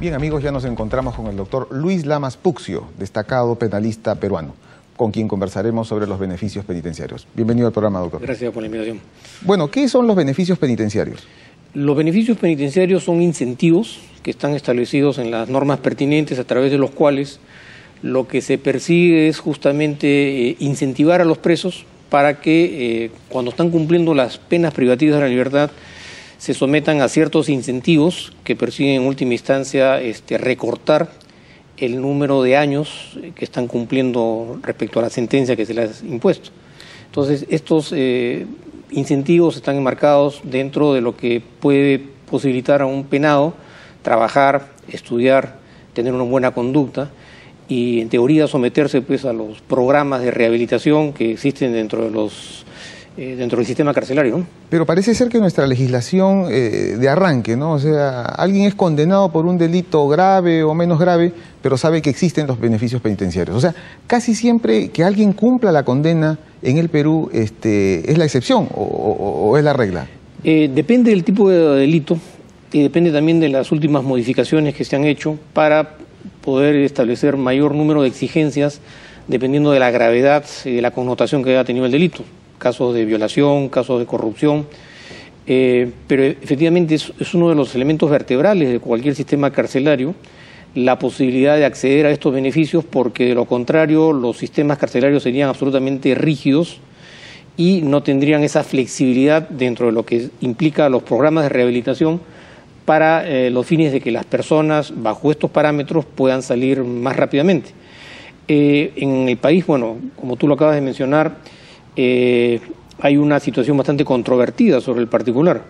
Bien, amigos, ya nos encontramos con el doctor Luis Lamas Puccio, destacado penalista peruano, con quien conversaremos sobre los beneficios penitenciarios. Bienvenido al programa, doctor. Gracias por la invitación. Bueno, ¿qué son los beneficios penitenciarios? Los beneficios penitenciarios son incentivos que están establecidos en las normas pertinentes, a través de los cuales lo que se persigue es justamente incentivar a los presos para que cuando están cumpliendo las penas privativas de la libertad se sometan a ciertos incentivos que persiguen en última instancia recortar el número de años que están cumpliendo respecto a la sentencia que se les ha impuesto. Entonces, estos incentivos están enmarcados dentro de lo que puede posibilitar a un penado trabajar, estudiar, tener una buena conducta y en teoría someterse pues a los programas de rehabilitación que existen dentro del sistema carcelario, ¿no? Pero parece ser que nuestra legislación de arranque, ¿no? O sea, alguien es condenado por un delito grave o menos grave, pero sabe que existen los beneficios penitenciarios. O sea, casi siempre que alguien cumpla la condena en el Perú es la excepción o es la regla. Depende del tipo de delito y depende también de las últimas modificaciones que se han hecho para poder establecer mayor número de exigencias dependiendo de la gravedad y de la connotación que haya tenido el delito. Casos de violación, casos de corrupción, pero efectivamente es uno de los elementos vertebrales de cualquier sistema carcelario, la posibilidad de acceder a estos beneficios, porque de lo contrario los sistemas carcelarios serían absolutamente rígidos y no tendrían esa flexibilidad dentro de lo que implica los programas de rehabilitación para los fines de que las personas bajo estos parámetros puedan salir más rápidamente. En el país, bueno, como tú lo acabas de mencionar, hay una situación bastante controvertida sobre el particular,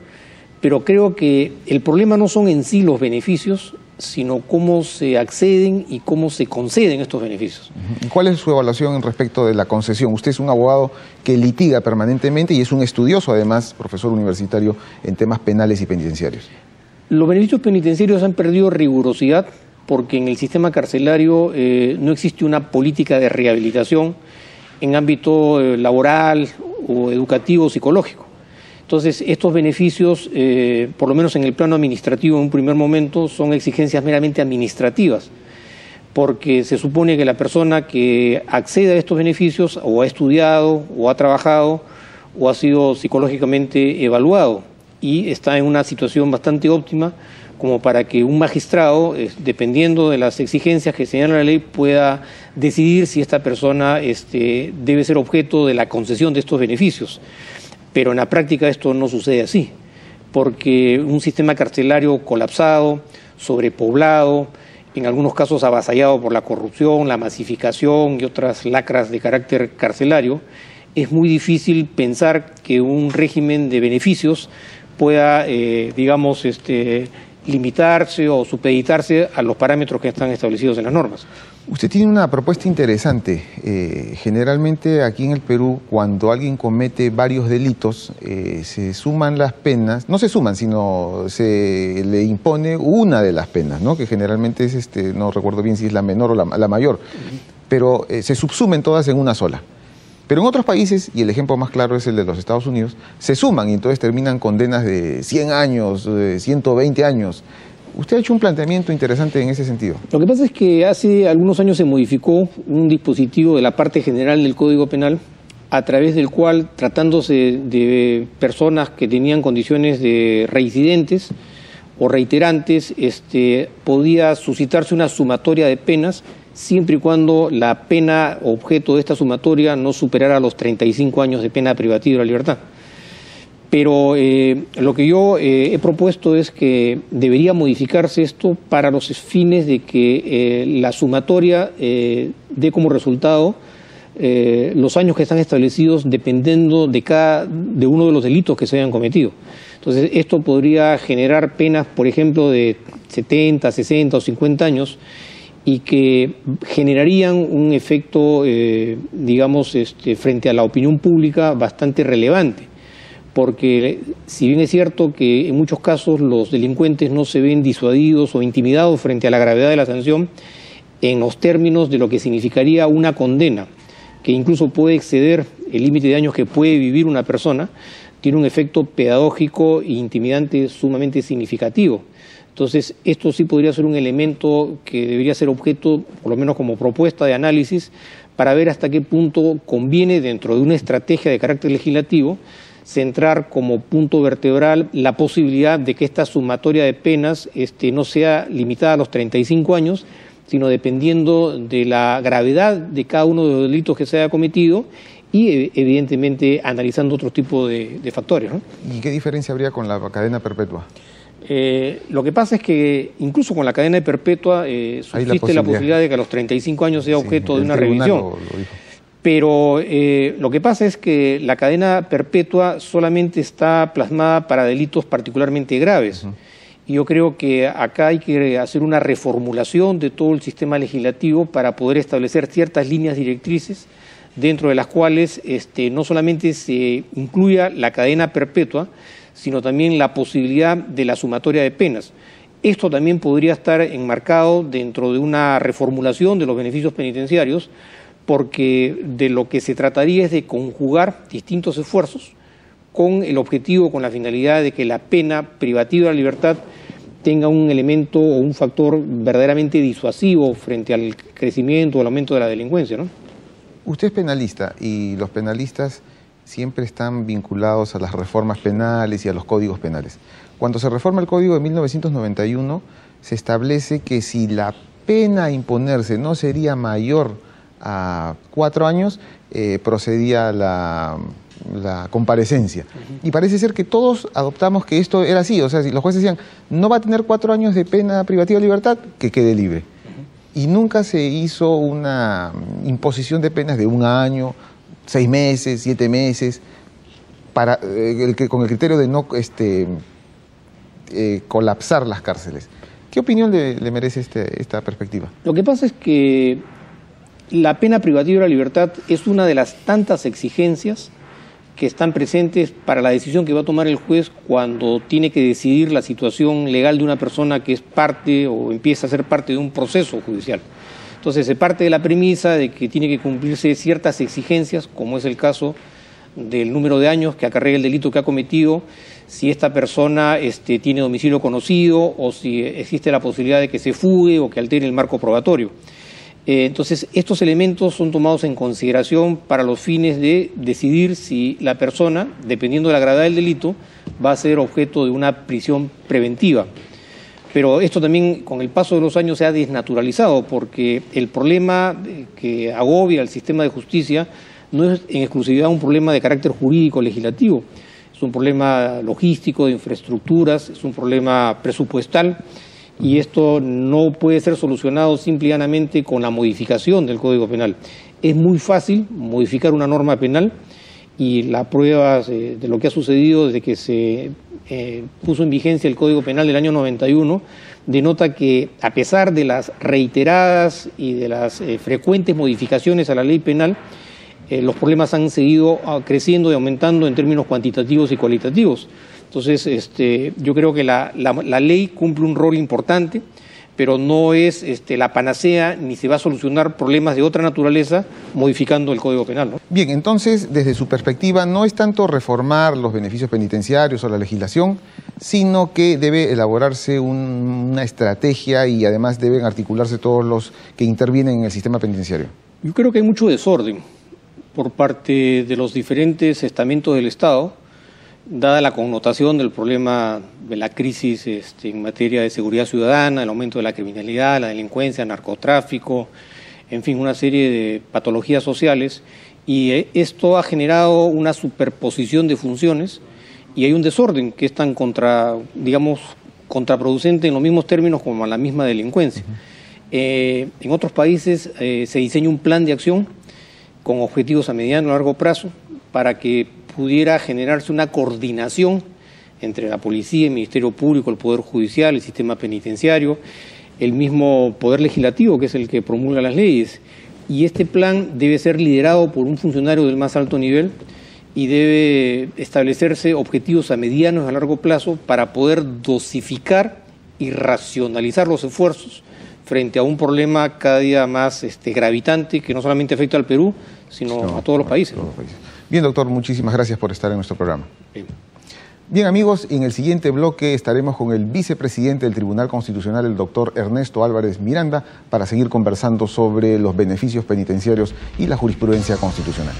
pero creo que el problema no son en sí los beneficios, sino cómo se acceden y cómo se conceden estos beneficios. ¿Cuál es su evaluación respecto de la concesión? Usted es un abogado que litiga permanentemente y es un estudioso, además, profesor universitario en temas penales y penitenciarios. Los beneficios penitenciarios han perdido rigurosidad porque en el sistema carcelario no existe una política de rehabilitación en ámbito laboral o educativo o psicológico. Entonces, estos beneficios, por lo menos en el plano administrativo en un primer momento, son exigencias meramente administrativas, porque se supone que la persona que accede a estos beneficios o ha estudiado, o ha trabajado, o ha sido psicológicamente evaluado y está en una situación bastante óptima como para que un magistrado, dependiendo de las exigencias que señala la ley, pueda decidir si esta persona debe ser objeto de la concesión de estos beneficios. Pero en la práctica esto no sucede así, porque un sistema carcelario colapsado, sobrepoblado, en algunos casos avasallado por la corrupción, la masificación y otras lacras de carácter carcelario, es muy difícil pensar que un régimen de beneficios pueda, limitarse o supeditarse a los parámetros que están establecidos en las normas. Usted tiene una propuesta interesante. Generalmente aquí en el Perú, cuando alguien comete varios delitos, se suman las penas, no se suman, sino se le impone una de las penas, ¿no? Que generalmente es, no recuerdo bien si es la menor o la mayor, pero se subsumen todas en una sola. Pero en otros países, y el ejemplo más claro es el de los Estados Unidos, se suman y entonces terminan condenas de 100 años, de 120 años. Usted ha hecho un planteamiento interesante en ese sentido. Lo que pasa es que hace algunos años se modificó un dispositivo de la parte general del Código Penal, a través del cual, tratándose de personas que tenían condiciones de reincidentes o reiterantes, podía suscitarse una sumatoria de penas, siempre y cuando la pena objeto de esta sumatoria no superara los 35 años de pena privativa de la libertad. Pero lo que yo he propuesto es que debería modificarse esto para los fines de que la sumatoria dé como resultado los años que están establecidos dependiendo de uno de los delitos que se hayan cometido. Entonces, esto podría generar penas, por ejemplo, de 70, 60 o 50 años, y que generarían un efecto, frente a la opinión pública bastante relevante. Porque si bien es cierto que en muchos casos los delincuentes no se ven disuadidos o intimidados frente a la gravedad de la sanción, en los términos de lo que significaría una condena, que incluso puede exceder el límite de años que puede vivir una persona, tiene un efecto pedagógico e intimidante sumamente significativo. Entonces, esto sí podría ser un elemento que debería ser objeto, por lo menos como propuesta de análisis, para ver hasta qué punto conviene, dentro de una estrategia de carácter legislativo, centrar como punto vertebral la posibilidad de que esta sumatoria de penas no sea limitada a los 35 años, sino dependiendo de la gravedad de cada uno de los delitos que se haya cometido y, evidentemente, analizando otro tipo de factores, ¿no? ¿Y qué diferencia habría con la cadena perpetua? Lo que pasa es que incluso con la cadena perpetua subsiste la posibilidad de que a los 35 años sea objeto de una revisión. Lo dijo. Pero lo que pasa es que la cadena perpetua solamente está plasmada para delitos particularmente graves. Y yo creo que acá hay que hacer una reformulación de todo el sistema legislativo para poder establecer ciertas líneas directrices dentro de las cuales no solamente se incluya la cadena perpetua, sino también la posibilidad de la sumatoria de penas. Esto también podría estar enmarcado dentro de una reformulación de los beneficios penitenciarios, porque de lo que se trataría es de conjugar distintos esfuerzos con el objetivo, con la finalidad de que la pena privativa de la libertad tenga un elemento o un factor verdaderamente disuasivo frente al crecimiento o al aumento de la delincuencia, ¿no? Usted es penalista y los penalistas siempre están vinculados a las reformas penales y a los códigos penales. Cuando se reforma el Código de 1991, se establece que si la pena a imponerse no sería mayor a 4 años, procedía la comparecencia. Y parece ser que todos adoptamos que esto era así. O sea, si los jueces decían, no va a tener 4 años de pena privativa de libertad, que quede libre. Y nunca se hizo una imposición de penas de 1 año, 6 meses, 7 meses, para, con el criterio de no colapsar las cárceles. ¿Qué opinión le merece esta perspectiva? Lo que pasa es que la pena privativa de la libertad es una de las tantas exigencias que están presentes para la decisión que va a tomar el juez cuando tiene que decidir la situación legal de una persona que es parte o empieza a ser parte de un proceso judicial. Entonces se parte de la premisa de que tiene que cumplirse ciertas exigencias, como es el caso del número de años que acarrea el delito que ha cometido, si esta persona tiene domicilio conocido o si existe la posibilidad de que se fugue o que altere el marco probatorio. Entonces, estos elementos son tomados en consideración para los fines de decidir si la persona, dependiendo de la gravedad del delito, va a ser objeto de una prisión preventiva. Pero esto también, con el paso de los años, se ha desnaturalizado, porque el problema que agobia al sistema de justicia no es en exclusividad un problema de carácter jurídico legislativo, es un problema logístico, de infraestructuras, es un problema presupuestal, y esto no puede ser solucionado simple y llanamente con la modificación del Código Penal. Es muy fácil modificar una norma penal, y la prueba de lo que ha sucedido desde que se puso en vigencia el Código Penal del año 91 denota que, a pesar de las reiteradas y de las frecuentes modificaciones a la ley penal, los problemas han seguido creciendo y aumentando en términos cuantitativos y cualitativos. Entonces, yo creo que la ley cumple un rol importante, pero no es la panacea ni se va a solucionar problemas de otra naturaleza modificando el Código Penal, ¿no? Bien, entonces, desde su perspectiva, no es tanto reformar los beneficios penitenciarios o la legislación, sino que debe elaborarse una estrategia y además deben articularse todos los que intervienen en el sistema penitenciario. Yo creo que hay mucho desorden por parte de los diferentes estamentos del Estado, dada la connotación del problema de la crisis en materia de seguridad ciudadana, el aumento de la criminalidad, la delincuencia, el narcotráfico, en fin, una serie de patologías sociales, y esto ha generado una superposición de funciones y hay un desorden que es tan contraproducente en los mismos términos como a la misma delincuencia. En otros países se diseña un plan de acción con objetivos a mediano y largo plazo para que pudiera generarse una coordinación entre la policía, el Ministerio Público, el Poder Judicial, el sistema penitenciario, el mismo Poder Legislativo, que es el que promulga las leyes. Y este plan debe ser liderado por un funcionario del más alto nivel y debe establecerse objetivos a mediano y a largo plazo para poder dosificar y racionalizar los esfuerzos frente a un problema cada día más gravitante que no solamente afecta al Perú, sino a todos los países. Bien, doctor, muchísimas gracias por estar en nuestro programa. Bien. Bien amigos, en el siguiente bloque estaremos con el vicepresidente del Tribunal Constitucional, el doctor Ernesto Álvarez Miranda, para seguir conversando sobre los beneficios penitenciarios y la jurisprudencia constitucional.